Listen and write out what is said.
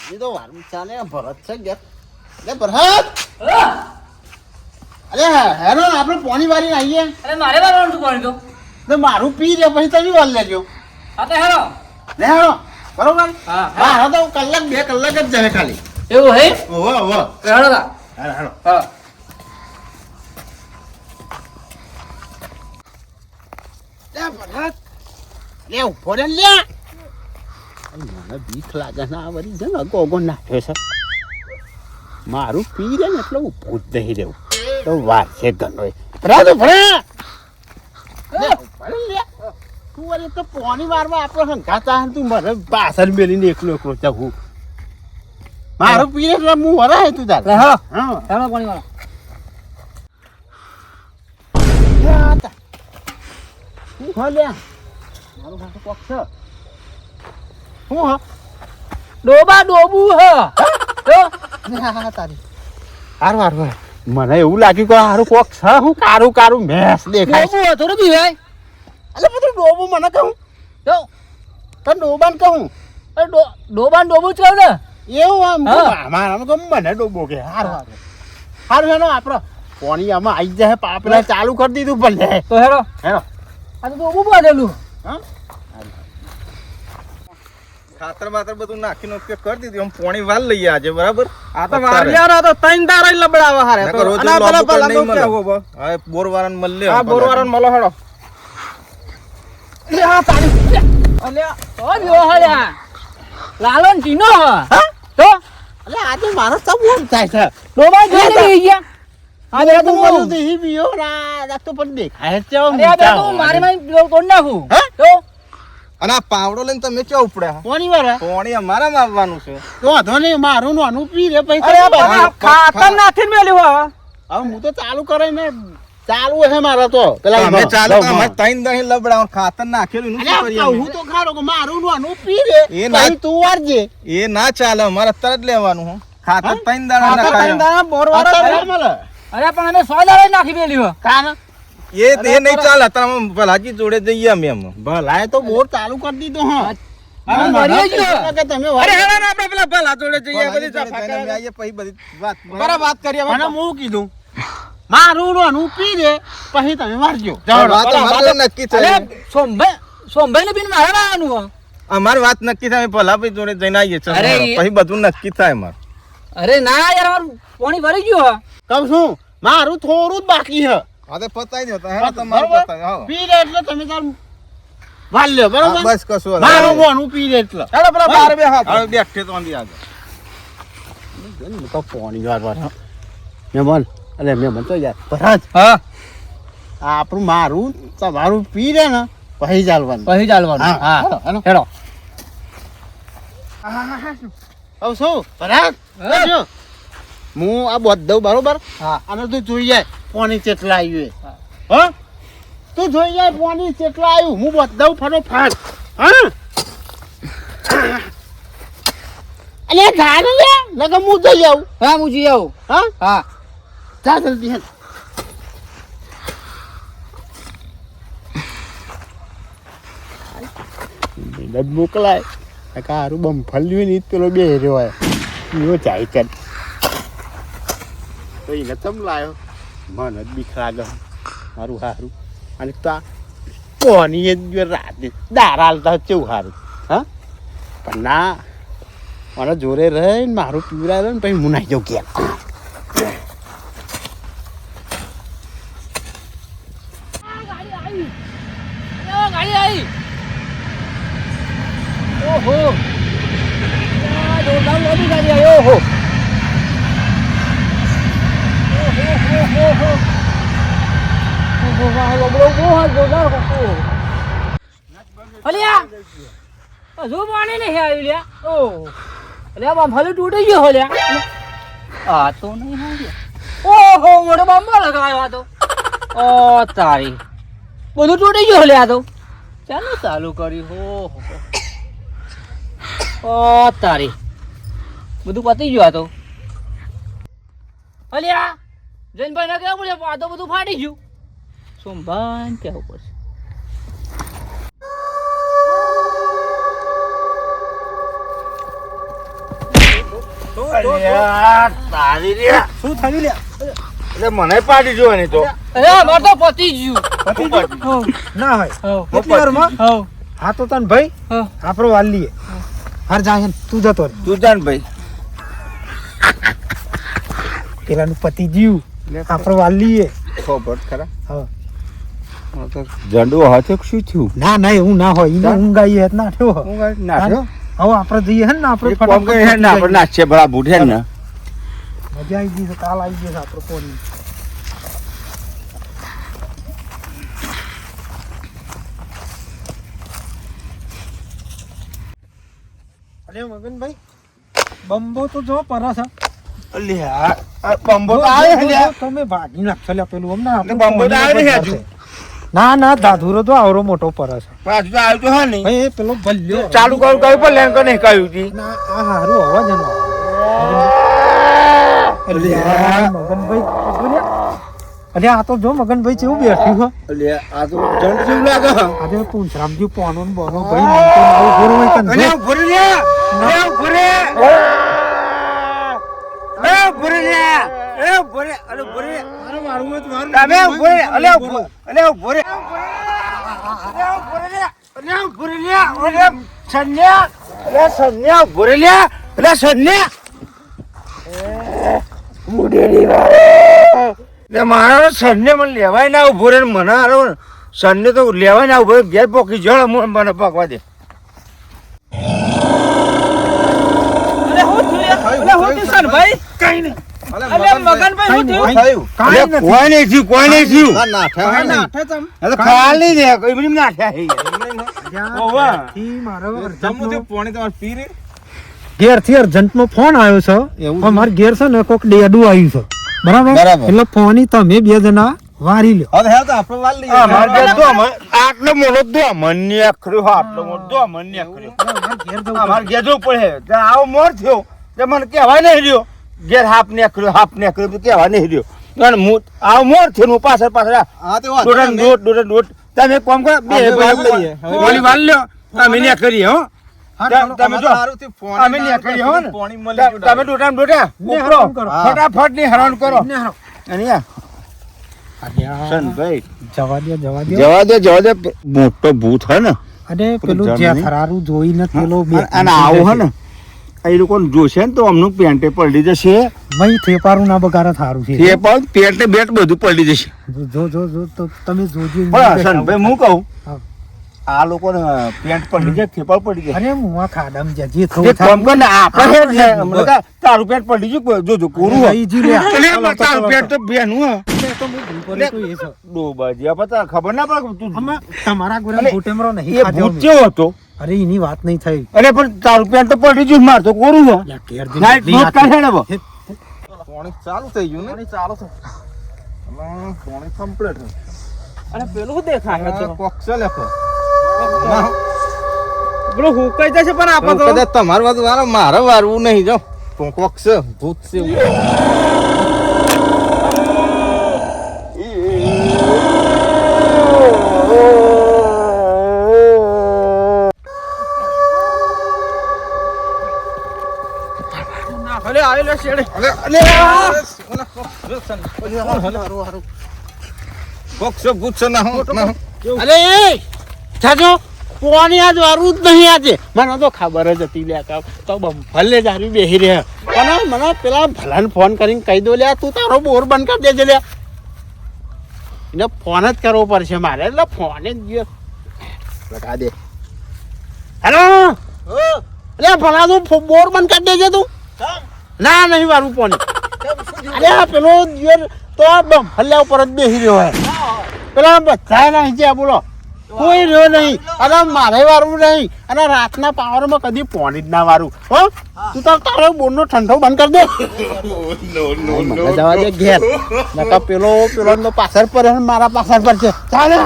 એ તો વારું ચાલે ભરત છે ઘેર લે ભરત અરે હેરો આપણે પાણી વાળી આવીએ અરે મારે વાળવાનું તું પાણી તો મારું પી લે પછી તમે વાળ લેજો હા તો હેરો લે હેરો બરોબર હા હા તો કલાક 2 કલાક જ જાય ખાલી એવું હે ઓહો ઓહો હેરો તા હેરો હા લે ભરત લે ઉભો રે લે મને બીક લાગે ને આ વળી છે ને અગો નાખ્યો છે મારું પી રે ને એટલે ઉભું જ નહીં રહેવું તો વાર છે ઘણો ભરા તો ભરા લે તું વળી તો પોણી વારમાં આપણે હંગાતા તું મને પાછળ મેલીને એકલો જવું મારું પી એટલે હું વરાય તું તાર હા હા હેરો પાણી વાળો હું લ્યા મારું ખાતું કોક છે હું હા ડોબા ડોબું હ તો તારી હારું હારું મને એવું લાગ્યું કે હારું કોક છે હું કારું કારું ભેંસ દેખાય ડોબું હતો રે બીવાય એટલે બધું ડોબું મને કહું તો તને ડોબાને કહું ડોબા ડોબું જ કહું ને એવું આમ હા. મારા કહું મને ડોબો કે હારું હારું હારું હેનો આપણો પોણી આમાં આવી જાય પાપડા ચાલુ કરી દીધું ભલે તો હેરો હેનો આ તો ડોબું બાંધેલું હા ખાતર બાતર બધું નાખીને ઉપયોગ કરી દીધું આમ પોણી વાલ લઈએ આજે બરાબર આ તો વારિયાર આ તો ત્રણ દારા લબડાવા હારે તો રોજ અને પેલા પેલા નહીં મળે. કેવો બો હવે બોરવાળાને મળે આ બોરવાળાને મળો હેડો એ આ તારી અલ્યા ઓ જો હલ્યા લાલોન ટીનો હ તો એટલે આજે મારો સબ ઓમ થાય છે ડોબા જોઈ લઈ ગયા આ બે તો બધું તો ઈ પીયો ના તો પણ દેખાય છે અરે આ બે તો મારી માં કોણ નાખું હે? તો અને આ પાવડો લઈને તમે ચો ઉપડ્યા પોણી વાળા પોણી અમારામાં આવવાનું છે તો વાંધો નહીં મારું નાનું પી રે અરે પૈસા બાબા ખાતર નાખીને મેલ્યું હવે હવે હું તો ચાલુ કરે ને ચાલુ હે મારા તો અમે ચાલુ અમે ત્રણ દહીં લબડાવ ખાતર નાખેલું એનું શું કરીએ અમે? હું તો ખારો કે મારું નાનું પી રે એ ના- પછી તું વારજે એ ના ચાલે અમારે તરત લેવાનું હું ખાતર હા? ત્રણ દાણા ખાતર ત્રણ નાખાય દાણા બોરવાળા અત્યારે મળે અરે પણ અમે 100 દાડા નાખી મેલ્યું કાન એ નહીં ચાલે અત્યારે અમે ભલાજી જોડે જઈએ અમે એમ ભલાય તો બોર ચાલુ કરી દીધો હા હવે મરી ગયો. કે તમે અરે હેડો ને આપણે પેલા ભલા જોડે જઈએ ભલાજી બધી જોડે સફા જઈને અમે કરે. આવીએ પછી બધી વાત બરાબર વાત કરીએ અને હું કીધું મારું નાનું પી રે પછી તમે વારજો વાત અમારે નક્કી થઈ અરે સોમભાઈ ને બિન મારે આવવાનું હો. અમારી વાત નક્કી થાય અમે ભલાભાઈ જોડે જઈને આવીએ છીએ અરે અમારે. પછી બધું નક્કી થાય અમારે અરે ના યાર અમારું પાણી ભરી ગયું કહું છું મારું થોડું જ બાકી છે હા તો પતાવી દો તો હેડો તમારું બરોબર? પતાવી હા. પી રે એટલે તમે તાર વાલ લ્યો હા, બરોબર બસ કશું મારું નાનું પી રે એટલે હેડો પેલા બાર બે હાથ હવે બેઠે તો આંધી આગળ હું તો પોણી વાર મેમન અલે મેમન તો યાર ભરાજ હા આપણું મારું તમારું પી રે ને પછી ચાલવાનું પછી ચાલવાનું હા, હા હેડો, હેડો. હેડો હવે શું ભરાજ હા. જો, હું આ બોધ દઉં બરોબર હા અને તું જોઈ જાય પાણી ચેટલા આવ્યું હા. હા તું જોઈ જાય પાણી ચેટલા આવ્યું હું બોધ દઉં ફટોફટ હા અલે ગાડી લે લગા હું જઈ આવું હા હું જઈ આવું હા હા જા જલ્દી હેડ મિનટ મોકલાય કારું બમ ફલ્યું ને પેલો બે રહ્યો હોય એવો જાય કર તો એને તમ લાયો મને જ બીક લાગે મારું સારું અને તા કોની એ રાતે દારા હાલતા કેવું સારું હા પણ ના મને જોરે રહે ને મારું પીવરાય રહે ને પછી હું નાઈ જાઉં ક્યાં ગાડી આવી ઓહો જોરદાર લોબી ગાડી આવી ઓહો હજુ પાણી નહીં આવ્યું લ્યા ઓહ અલ્યા બાંફાલું તૂટી ગયો હો લ્યા આ તો નહીં આવ્યો ઓહો મોટો બાંબો લગાવ્યો આ તો ઓ તારી બધું તૂટી ગયું લ્યા આ તો ચાલો ચાલુ કર્યું ઓ તારી બધું પતી ગયું આ તો અલ્યા જૈનભાઈ ના કેવું પડે આ તો બધું ફાટી ગયું સોમભાઈ કેવું પડશે અલ્યા, તારી રે. શું થયું લે એટલે મને પાડી જોવાની તો અરે અમાર તો પતી ગયું. પતિ ગયું? ના હોય હવ. એટલી વારમાં? હવ. હા તો તને ભાઈ હવ. આપણો વાલ લઈએ હાર જાય તું જતો રે તું જાણ ભાઈ પેલાનું પતિ જીવ આપણો વાલ લઈએ ખબર ખરા હા ઝંડુ હાથે શું થયું ના ના એવું ના હોય એને ઊંઘ આવી હે ના થયો હું નાખ્યો હવે આપણે જઈએ હે ને આપણે એક કામ કરે હે ને આપણે નાચીએ ભલા બુઢે ને મજા આવી ગઈ છે કાલ આવી ગઈ છે આપણે કોની અરે મગનભાઈ બંબો તો જો પરસ અલ્યા આ બંબો તો આવે હે લ્યા. તમે ભાગી નાખશો લ્યા પેલું હમણાં આપણે બંબો તો આવે ને હજુ. ના ના દાદુરો તો આવરો મોટો પરસ પાછું તો આવ્યું તો હા નહીં ભાઈ એ પેલો ભલ્યો ચાલુ કરું કયું પણ લેન નહીં કહ્યું હતી ના આ હારું અવાજ એનો અલ્યા મગનભાઈ અરે આ તો જો મગનભાઈ કેવું બેઠ્યું હો અલ્યા આ તો જંડ જેવું લાગે હે. આજે પૂંછરામજી પોનો ને બોનો ભાઈ નહીં તો મારું ગુરુ હોય કંધો. અલ્યા ઉભો રે લ્યા. અલ્યા ઉભો રે. અલ્યા ઉભો રે લ્યા. અલ્યા ઉભો રે. અલ્યા ઉભો રે. મારે મારવું હોય તો મારું. તમે ઉભો રે. અલ્યા ઉભો. અલ્યા ઉભો રે. અલ્યા ઉભો રે લ્યા. અલ્યા ઉભો રે લ્યા. અલ્યા સન્યા. અલ્યા સન્યા ઉભો રે લ્યા. અલ્યા સન્યા. મુડેલી વાળો. લે મારા સન્ને મને લેવાય ના ઉભો રે ને મને હારો સન્ને તો લેવાય ના ઉભો રે. ઘેર પોકી જળ મને પકવા દે. અરે હું થયું યાર? અરે હું થયું સનભાઈ? કઈ નહીં અરે મગનભાઈ હું થયું? કાંઈ નથી. કોઈ નહીં થયું કોઈ નહીં થયું કાંઈ નાઠે તમ. આ તો ખાલી દે કોઈ બધી નાખ્યા છે ઓવા. ઘેરથી મારો જમવું અર્જન્ટનો- થયું, પોણી તમારે પી રે ઘેરથી અર્જન્ટનો ફોન આવ્યો છે એવું પણ મારે ઘેર છે ને કોક ડેડું આવ્યું છે બરાબર બરાબર. એટલે ફોન તમે બે જણા વારી લ્યો હવે હે તો આપણે વાલ લઈએ અમાર ઘેર તો આટલો મોટો દો મન્ય અખર્યો આટલો મોટો દો મન્ય અખર્યો મારે ઘેર જવું અમાર ઘેર જવું પડે ત્યાં આવો મોર થયો તે મને કહેવાય નહીં રહ્યો ઘેર હાફ ને અખર્યો તો કહેવાય નહીં રહ્યો અને હું આવો મોર થયો ને હું પાછળ હા તે વાત દોટ તમે એક કામ કરો બે આપણે ભાઈ વાલ લઈએ. ગોળી વાળ લ્યો અમે ને કરીએ હો હા, તમે ચાલો, જો સારું થયું, પોણી અમે ને કરીએ હો ને પોણી મળી ગયું તમે દોટા ને ઉપરો હરામ કરો. ફટાફટ ની હેરાન કરો ને હારો. અને આ ભાઈ જવા દો જવા દે મોટો ભૂત હે ને અને પેલું જમીન. જ્યાં થરારું જોઈને પેલો અને આવું હે ને એ લોકો જોશે ને તો અમનું પેન્ટે પલડી જશે મય થેપારું ના બગારે થારું છે એ પણ પેન્ટ બેટ બધું પલડી જશે જો તો તમે જોજો પણ હસન ભાઈ હું કહું હા. આ લોકો પેન્ટ પલડી જાય થેપાળ પડી જાય અરે હું આ ખાડામાં જ્યાં જે એ થયું કામ કર ને આપણે હે ને હમણાં કા તારું પેન્ટ પલડી ગયું જોજો કોરું હે. એટલે તારું પેન્ટ તો બેનું હે ડોબાજી આ પતા ખબર ના પડે તું તમારા અલે, ગોરા ભૂટેમરો નહીં એ ખાધો ભૂત મેં. કેવો હતો અરે એની વાત નહીં થઈ અરે પણ તારું પેન્ટ તો પલડી ગયું માર તો કોરું હે યા ઘેર ના જઈને ભૂત કાઢે ને બો. પોણી ચાલુ થઈ ગયું ને ચાલુ થઈ પોણી કમ્પ્લીટ અરે પેલું શું દેખાય છે? કોક છે લેખો પેલું હુકાઈ જશે પણ આપો તો. કદાચ તમારું વાતું વારો મારે વારવું નહીં જો કોક છે ભૂત છે અરે આવેલો શેડે. કોક છે ભૂત છે ના હું અરે એ જાજો પોણી આજ વારું જ નહીં આજે મને તો ખબર જ હતી લે કામ તો ભલે જારી બેહી રહ્યા પણ મને પેલા ભલાને ફોન કરીને કહી દો લે તું તારો બોર બંધ કરી દેજે લે એને ફોન જ કરવો પડશે મારે એટલે ફોન જ ગયો લગા દે હેલો અરે ભલા તું બોર બંધ કરી દેજે તું ના નહીં વારું પોણી અરે આ પેલો દિયર તો ભલ્યા ઉપર જ બેસી રહ્યો હે પેલા બધા નહીં છે બોલો કોઈ રહ્યો નહીં અને મારે વારવું નહીં અને રાતના પાવરમાં કદી પોણી જ ના વારું હો તું તારો બોરનો ઠંડો બંધ કરી દે મને જવા દે ઘેર નકા પેલો તો પાછળ પર મારા પાછળ પર છે ચાલે